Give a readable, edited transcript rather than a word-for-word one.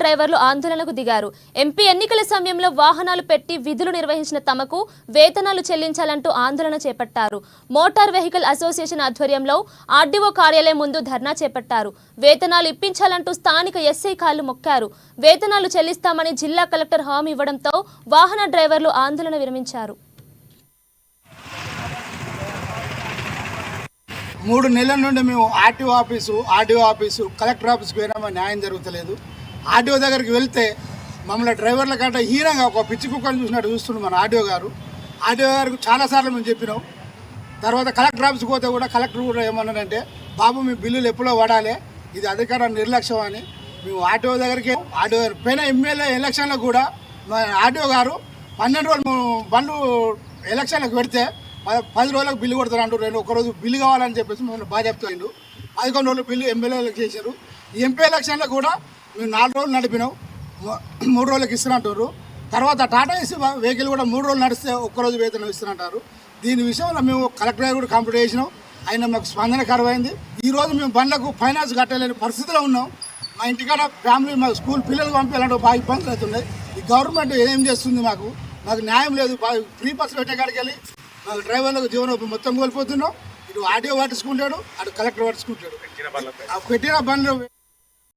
డ్రైవర్లు ఆందోళనకు దిగారు. ఎంపీ ఎన్నికల సమయంలో వాహనాలు పెట్టి విధులు నిర్వహించిన తమకు వేతనాలు చెల్లించాలంటూ ఆందోళన చేపట్టారు. మోటార్ వెహికల్ అసోసియేషన్ ఆధ్వర్యంలో ఆర్డీఓ కార్యాలయం ముందు ధర్నా చేపట్టారు. వేతనాలు ఇప్పించాలంటూ స్థానిక ఎస్ఐ కాళ్లు మొక్కారు. వేతనాలు చెల్లిస్తామని జిల్లా కలెక్టర్ హామీ ఇవ్వడంతో వాహన డ్రైవర్లు ఆందోళన విరమించారు. 3 నెలల నుండి మేము ఆర్టీఓ ఆఫీసు కలెక్టర్ ఆఫీస్కి పోయినా న్యాయం జరుగుతలేదు. ఆర్టీఓ దగ్గరికి వెళ్తే మమ్మల్ని డ్రైవర్ల కంటే హీనంగా ఒక పిచ్చి కుక్కని చూసినట్టు చూస్తున్నాం మన ఆర్టీఓ గారు. ఆర్టీఓ గారికి చాలాసార్లు మేము చెప్పినాం. తర్వాత కలెక్టర్ ఆఫీస్కి పోతే కూడా కలెక్టర్ కూడా ఏమన్నాడంటే, బాబు మీ బిల్లులు ఎప్పుడో పడాలి, ఇది అధికార నిర్లక్ష్యం అని. మేము ఆర్టీఓ దగ్గరికి పైన ఎమ్మెల్యే ఎలక్షన్లో కూడా మా ఆర్టీఓ గారు 12 రోజులు బండ్లు ఎలక్షన్లకు పెడితే 10 రోజులకు బిల్లు కొడతారు అంటారు. ఒకరోజు బిల్లు కావాలని చెప్పేసి మమ్మల్ని బాగా చెప్తాడు. 11 రోజులు బిల్లు ఎమ్మెల్యేలకు చేశారు. ఈ ఎంపీ ఎలక్షన్లో కూడా మేము 4 రోజులు నడిపినాం, 3 రోజులకు ఇస్తున్నట్టారు. తర్వాత టాటా ఏసీ వెహికల్ కూడా 3 రోజులు నడిస్తే ఒక్కరోజు వేతనం ఇస్తున్నట్టారు. దీని విషయంలో మేము కలెక్టర్ కూడా కంప్లీట్ చేసినాం. అయినా మాకు స్పందన కరువైంది. ఈరోజు మేము బండ్లకు ఫైనాన్స్ కట్టలేని పరిస్థితిలో ఉన్నాం. మా ఇంటికాడ ఫ్యామిలీ మా స్కూల్ పిల్లలు పంపించాలంటే బాగా ఇబ్బందులు అవుతున్నాయి. ఈ గవర్నమెంట్ ఏం చేస్తుంది? మాకు న్యాయం లేదు. ఫ్రీ బస్సు పెట్టే కాడికి వెళ్ళి మాకు డ్రైవర్లకు జీవనోపాధి మొత్తం కోల్పోతున్నాం. ఇటు ఆర్టీఓ పట్టించుకుంటాడు, అటు కలెక్టర్ పట్టించుకుంటాడు. పెట్టిన బండ్లు